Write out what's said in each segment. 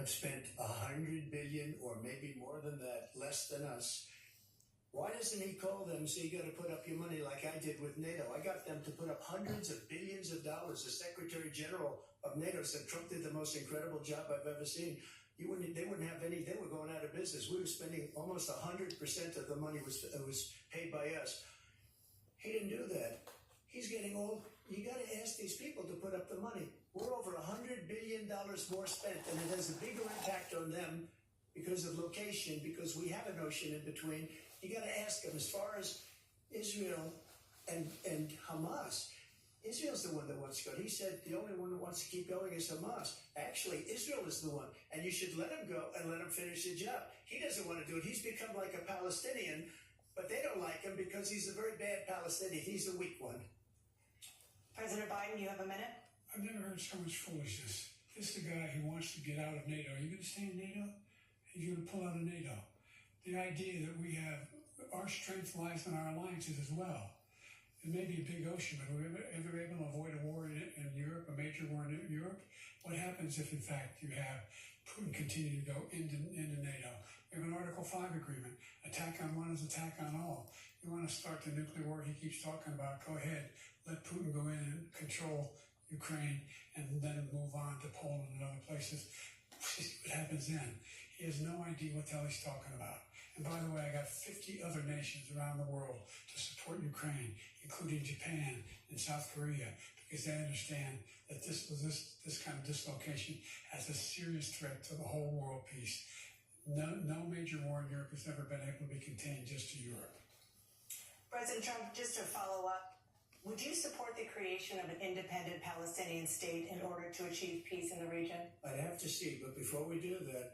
have spent 100 billion or maybe more than that, less than us. Why doesn't he call them and say, you got to put up your money like I did with NATO? I got them to put up hundreds of billions of dollars. The Secretary General of NATO said Trump did the most incredible job I've ever seen. They wouldn't have any, they were going out of business. We were spending almost 100% of the money was paid by us. He didn't do that. He's getting old. You got to ask these people to put up the money. We're over $100 billion more spent, and it has a bigger impact on them because of location, because we have an ocean in between. You got to ask them, as far as Israel and Hamas, Israel's the one that wants to go. He said the only one that wants to keep going is Hamas. Actually, Israel is the one, and you should let him go and let him finish the job. He doesn't want to do it. He's become like a Palestinian, but they don't like him because he's a very bad Palestinian. He's a weak one. President Biden, you have a minute. I've never heard so much foolishness. This is a guy who wants to get out of NATO. Are you going to stay in NATO? Are you going to pull out of NATO? The idea that we have, our strength lies in our alliances as well. It may be a big ocean, but are we ever able to avoid a war in Europe, a major war in Europe? What happens if, in fact, you have Putin continue to go into NATO? We have an Article 5 agreement. Attack on one is attack on all. You want to start the nuclear war he keeps talking about, go ahead. Let Putin go in and control Ukraine and then move on to Poland and other places. See what happens then. He has no idea what the hell he's talking about. And by the way, I got 50 other nations around the world to support Ukraine, including Japan and South Korea, because they understand that this kind of dislocation has a serious threat to the whole world peace. No major war in Europe has ever been able to be contained just to Europe. President Trump, just to follow up, would you support the creation of an independent Palestinian state in order to achieve peace in the region? I'd have to see, but before we do that,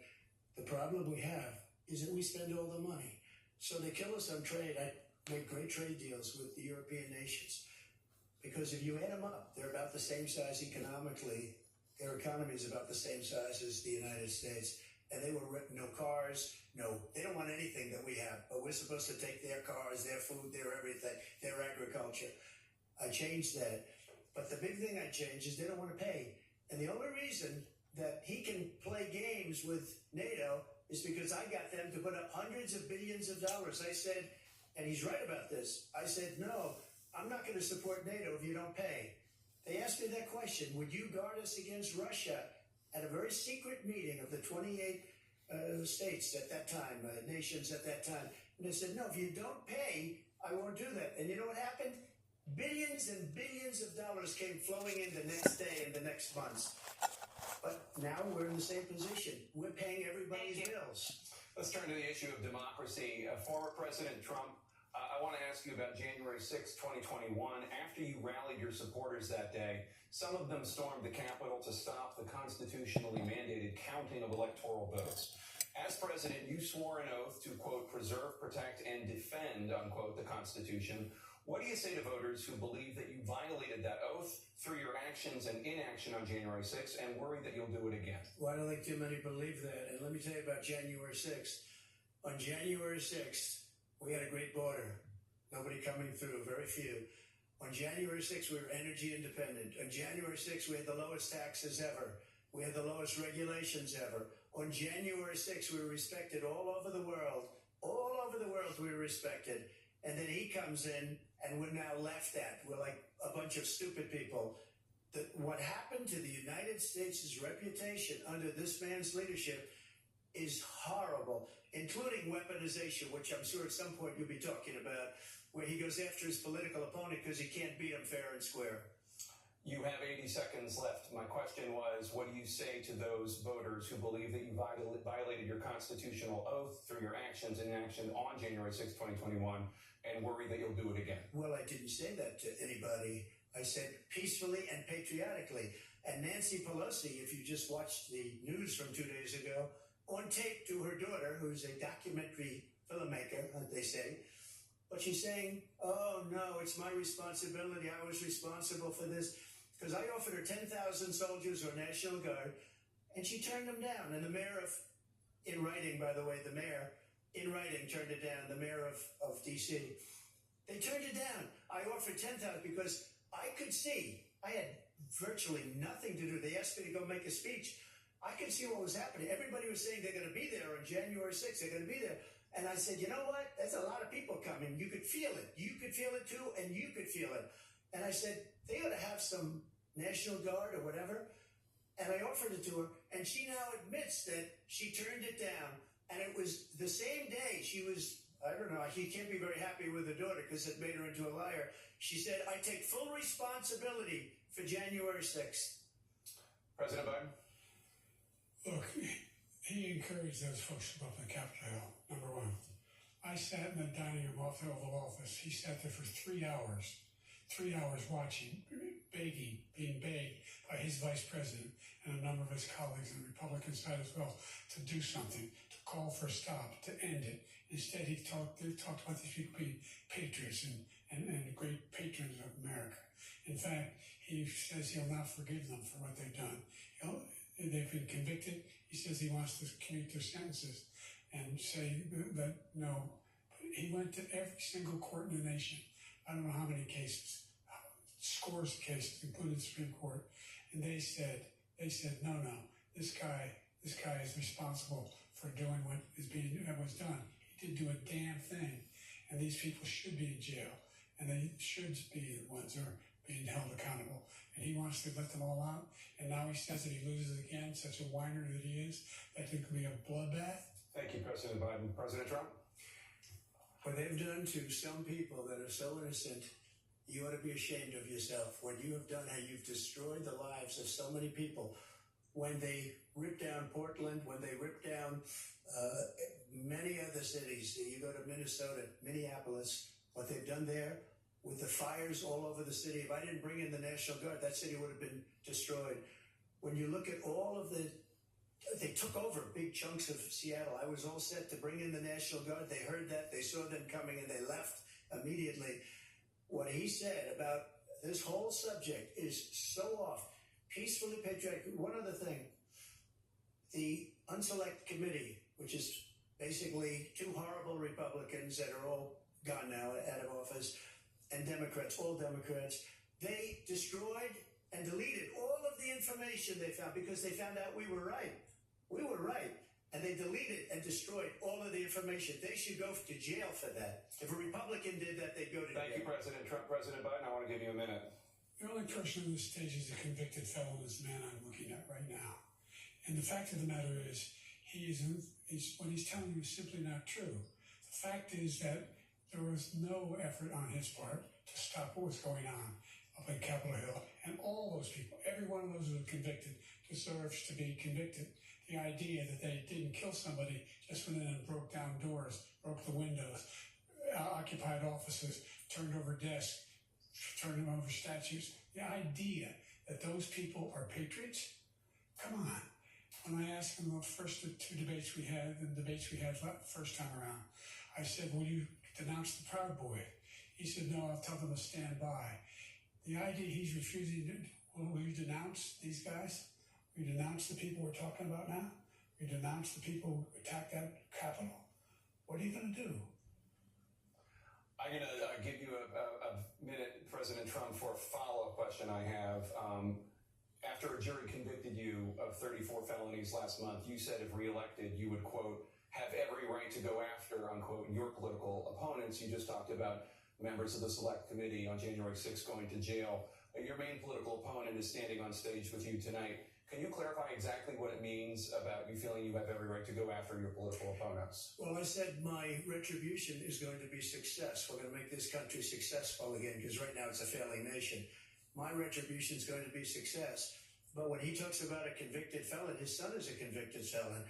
the problem we have is that we spend all the money. So they kill us on trade. I make great trade deals with the European nations because if you add them up, they're about the same size economically. Their economy is about the same size as the United States. And they were no cars, they don't want anything that we have, but we're supposed to take their cars, their food, their everything, their agriculture. I changed that. But the big thing I changed is they don't want to pay. And the only reason that he can play games with NATO is because I got them to put up hundreds of billions of dollars. I said, and he's right about this, I said, no, I'm not going to support NATO if you don't pay. They asked me that question, would you guard us against Russia? At a very secret meeting of the 28 states at that time, nations at that time. And they said, no, if you don't pay, I won't do that. And you know what happened? Billions and billions of dollars came flowing in the next day and the next months. But now we're in the same position. We're paying everybody's bills. Let's turn to the issue of democracy. Former President Trump, I want to ask you about January 6, 2021. After you rallied your supporters that day, some of them stormed the Capitol to stop the constitutionally mandated counting of electoral votes. As president, you swore an oath to, quote, preserve, protect, and defend, unquote, the Constitution. What do you say to voters who believe that you violated that oath through your actions and inaction on January 6th and worry that you'll do it again? Well, I don't think too many believe that. And let me tell you about January 6th. On January 6th, we had a great border. Nobody coming through, very few. On January 6th, we were energy independent. On January 6th, we had the lowest taxes ever. We had the lowest regulations ever. On January 6th, we were respected all over the world. All over the world, we were respected. And then he comes in, and we're now laughed at. We're like a bunch of stupid people. What happened to the United States' reputation under this man's leadership is horrible, including weaponization, which I'm sure at some point you'll be talking about, where he goes after his political opponent because he can't beat him fair and square. You have 80 seconds left. My question was, what do you say to those voters who believe that you violated your constitutional oath through your actions and inaction on January 6, 2021, and worry that you'll do it again? Well, I didn't say that to anybody. I said peacefully and patriotically. And Nancy Pelosi, if you just watched the news from 2 days ago, on tape to her daughter, who's a documentary filmmaker, they say, but she's saying, oh, no, it's my responsibility. I was responsible for this. Because I offered her 10,000 soldiers or National Guard, and she turned them down. And the mayor in writing, by the way, the mayor in writing turned it down, the mayor of D.C. They turned it down. I offered 10,000 because I could see I had virtually nothing to do. They asked me to go make a speech. I could see what was happening. Everybody was saying they're going to be there on January 6th. They're going to be there. And I said, you know what? There's a lot of people coming. You could feel it. You could feel it too, and you could feel it. And I said, they ought to have some National Guard or whatever. And I offered it to her, and she now admits that she turned it down. And it was the same day she was, I don't know, she can't be very happy with her daughter because it made her into a liar. She said, I take full responsibility for January 6th. President Biden? Look, he encouraged those folks to go up to the Capitol Hill, number one. I sat in the dining room off the Oval Office. He sat there for 3 hours watching, begging, being begged by his vice president and a number of his colleagues on the Republican side as well to do something, to call for a stop, to end it. Instead, they talked about these people being patriots and great patrons of America. In fact, he says he'll not forgive them for what they've done. They've been convicted. He says he wants to commute their sentences and say that no. But he went to every single court in the nation. I don't know how many cases, scores of cases, including the Supreme Court, and they said no, this guy is responsible for doing what was done. He didn't do a damn thing, and these people should be in jail, and they should be the ones who are being held accountable. And he wants to let them all out, and now he says that he loses again, such a whiner that he is, that there could be a bloodbath. Thank you, President Biden. President Trump? What they've done to some people that are so innocent, you ought to be ashamed of yourself. What you have done, how you've destroyed the lives of so many people. When they ripped down Portland, when they ripped down many other cities, you go to Minnesota, Minneapolis, what they've done there with the fires all over the city. If I didn't bring in the National Guard, that city would have been destroyed. When you look at all of they took over big chunks of Seattle. I was all set to bring in the National Guard. They heard that. They saw them coming, and they left immediately. What he said about this whole subject is so off. Peacefully patriotic. One other thing. The Unselect Committee, which is basically two horrible Republicans that are all gone now, out of office, and Democrats, all Democrats, they destroyed and deleted all of the information they found because they found out we were right. We were right. And they deleted and destroyed all of the information. They should go to jail for that. If a Republican did that, they'd go to jail. Thank you, President Trump. President Biden, I want to give you a minute. The only person on the stage is a convicted felon, is the man I'm looking at right now. And the fact of the matter is, what he's telling you is simply not true. The fact is that there was no effort on his part to stop what was going on up in Capitol Hill. And all those people, every one of those who were convicted, deserves to be convicted. The idea that they didn't kill somebody, just went in and broke down doors, broke the windows, occupied offices, turned over desks, turned over statues. The idea that those people are patriots? Come on. When I asked him the first two debates we had, first time around, I said, will you denounce the Proud Boy? He said, no, I'll tell them to stand by. The idea he's refusing, will you denounce these guys? Will you denounce the people we're talking about now? Will you denounce the people who attacked that Capitol? What are you going to do? I'm going to give you a minute, President Trump, for a follow-up question I have. After a jury convicted you of 34 felonies last month, you said if reelected, you would, quote, have every right to go after, unquote, your political opponents. You just talked about members of the Select Committee on January 6th going to jail. Your main political opponent is standing on stage with you tonight. Can you clarify exactly what it means about you feeling you have every right to go after your political opponents? Well, I said my retribution is going to be success. We're going to make this country successful again, because right now it's a failing nation. My retribution is going to be success. But when he talks about a convicted felon, his son is a convicted felon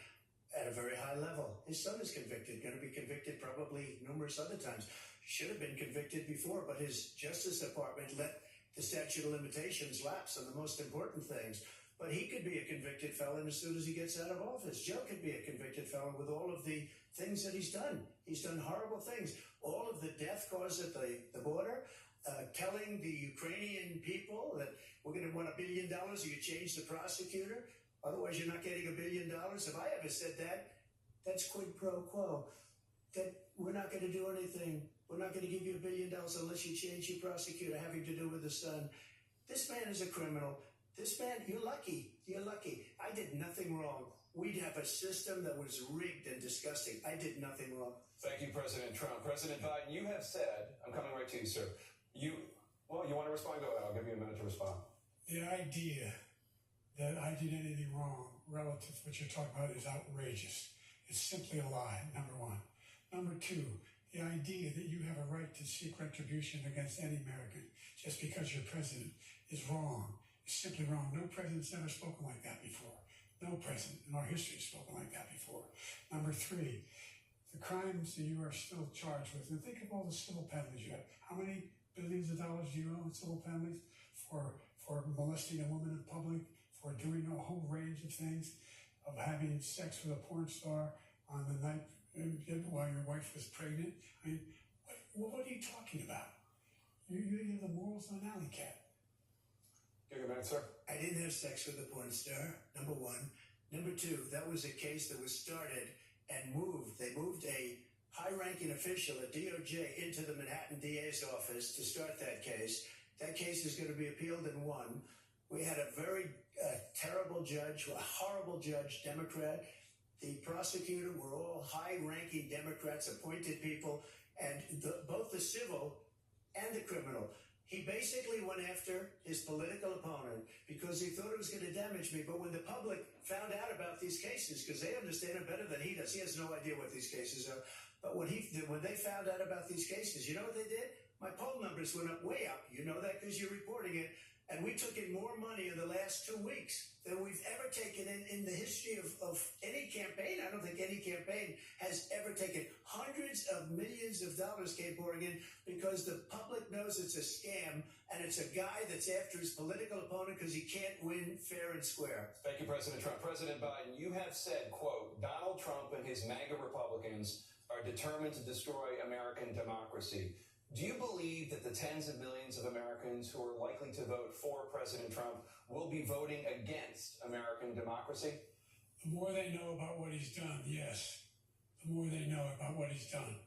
at a very high level. His son is convicted, going to be convicted probably numerous other times. Should have been convicted before, but his Justice Department let the statute of limitations lapse on the most important things. But he could be a convicted felon as soon as he gets out of office. Joe could be a convicted felon with all of the things that he's done. He's done horrible things. All of the death caused at the border, telling the Ukrainian people that we're going to want $1 billion or you change the prosecutor. Otherwise, you're not getting $1 billion. If I ever said that, that's quid pro quo. That we're not going to do anything. We're not going to give you $1 billion unless you change your prosecutor having to do with the son. This man is a criminal. This man, you're lucky. You're lucky. I did nothing wrong. We'd have a system that was rigged and disgusting. I did nothing wrong. Thank you, President Trump. President Biden, you have said, I'm coming right to you, sir. You want to respond? Go ahead. I'll give you a minute to respond. The idea that I did anything wrong relative to what you're talking about is outrageous. It's simply a lie, number one. Number two, the idea that you have a right to seek retribution against any American just because you're president is wrong. It's simply wrong. No president's ever spoken like that before. No president in our history has spoken like that before. Number three, the crimes that you are still charged with, and think of all the civil penalties you have. How many billions of dollars do you owe in civil penalties for molesting a woman in public, for doing a whole range of things, of having sex with a porn star on the night while your wife was pregnant? I mean, what are you talking about? You have the morals of an alley cat. Give you a minute, sir. I didn't have sex with a porn star, number one. Number two, that was a case that was started and moved. They moved a high-ranking official at DOJ into the Manhattan DA's office to start that case. That case is going to be appealed and won. We had a very terrible judge, a horrible judge, Democrat. The prosecutor were all high-ranking Democrats, appointed people, and both the civil and the criminal. He basically went after his political opponent because he thought it was going to damage me. But when the public found out about these cases, because they understand it better than he does, he has no idea what these cases are. But when they found out about these cases, you know what they did? My poll numbers went up, way up. You know that because you're reporting it. And we took in more money in the last 2 weeks than we've ever taken in the history of any campaign. I don't think any campaign has ever taken. Hundreds of millions of dollars came pouring in because the public knows it's a scam and it's a guy that's after his political opponent because he can't win fair and square. Thank you, President Trump. President Biden, you have said, quote, Donald Trump and his MAGA Republicans are determined to destroy American democracy. Do you believe that the tens of millions of Americans who are likely to vote for President Trump will be voting against American democracy? The more they know about what he's done, yes. The more they know about what he's done.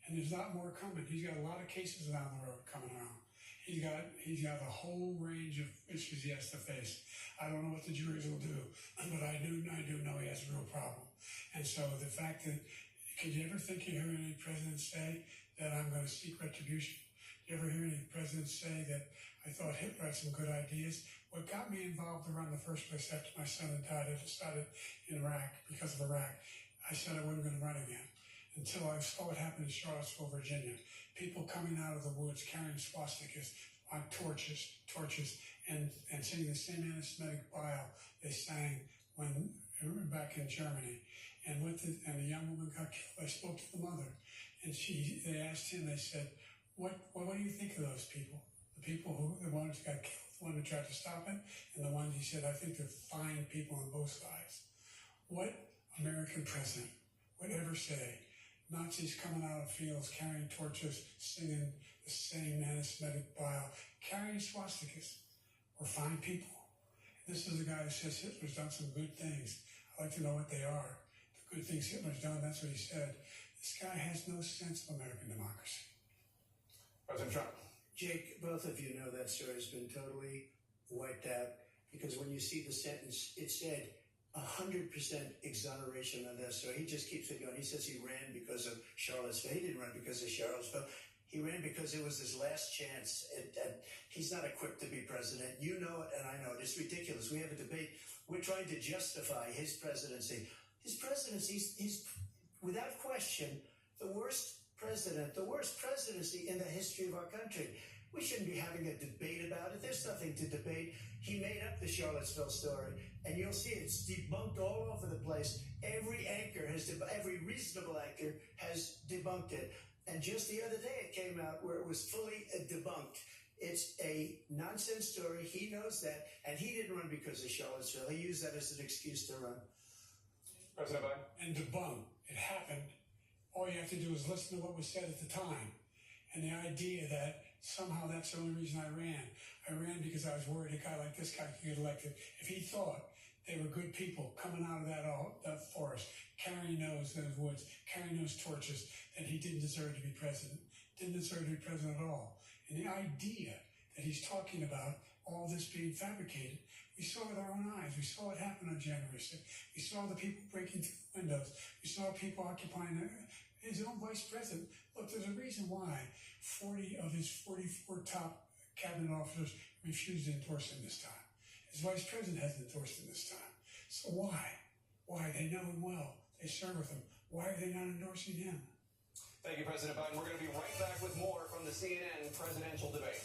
And there's a lot more coming. He's got a lot of cases down the road coming around. He's got a whole range of issues he has to face. I don't know what the juries will do, but I do know he has a real problem. And so the fact that, could you ever think you heard any president say that I'm going to seek retribution? You ever hear any presidents say that I thought Hitler had some good ideas? What got me involved to run the first place after my son had died, I decided in Iraq, because of Iraq, I said I wasn't going to run again until I saw what happened in Charlottesville, Virginia. People coming out of the woods carrying swastikas on torches, and singing the same anti-Semitic bile they sang when back in Germany. And the young woman got killed. I spoke to the mother, and they asked him. They said, "What do you think of those people? The people the ones who got killed, the one who tried to stop it, and the ones," he said, "I think they're fine people on both sides." What American president would ever say Nazis coming out of fields carrying torches, singing the same anti-Semitic bile, carrying swastikas were fine people? This is a guy who says Hitler's done some good things. I'd like to know what they are. Good things Hitler's done, that's what he said. This guy has no sense of American democracy. President Trump. Jake, both of you know that story has been totally wiped out because when you see the sentence, it said 100% exoneration on that story. He just keeps it going. He says he ran because of Charlottesville. He didn't run because of Charlottesville. He ran because it was his last chance. He's not equipped to be president. You know it, and I know it. It's ridiculous. We have a debate. We're trying to justify his presidency. His presidency is, without question, the worst presidency in the history of our country. We shouldn't be having a debate about it. There's nothing to debate. He made up the Charlottesville story, and you'll see it's debunked all over the place. Every reasonable anchor has debunked it. And just the other day it came out where it was fully debunked. It's a nonsense story. He knows that, and he didn't run because of Charlottesville. He used that as an excuse to run. President Biden. And debunk. It happened. All you have to do is listen to what was said at the time. And the idea that somehow that's the only reason I ran. I ran because I was worried a guy like this guy could get elected. If he thought they were good people coming out of that forest, carrying those woods, carrying those torches, then he didn't deserve to be president. Didn't deserve to be president at all. And the idea that he's talking about all this being fabricated. We saw with our own eyes. We saw it happen on January 6th. We saw the people breaking through the windows. We saw people occupying his own vice president. Look, there's a reason why 40 of his 44 top cabinet officers refused to endorse him this time. His vice president hasn't endorsed him this time. So why? Why? They know him well. They serve with him. Why are they not endorsing him? Thank you, President Biden. We're going to be right back with more from the CNN presidential debate.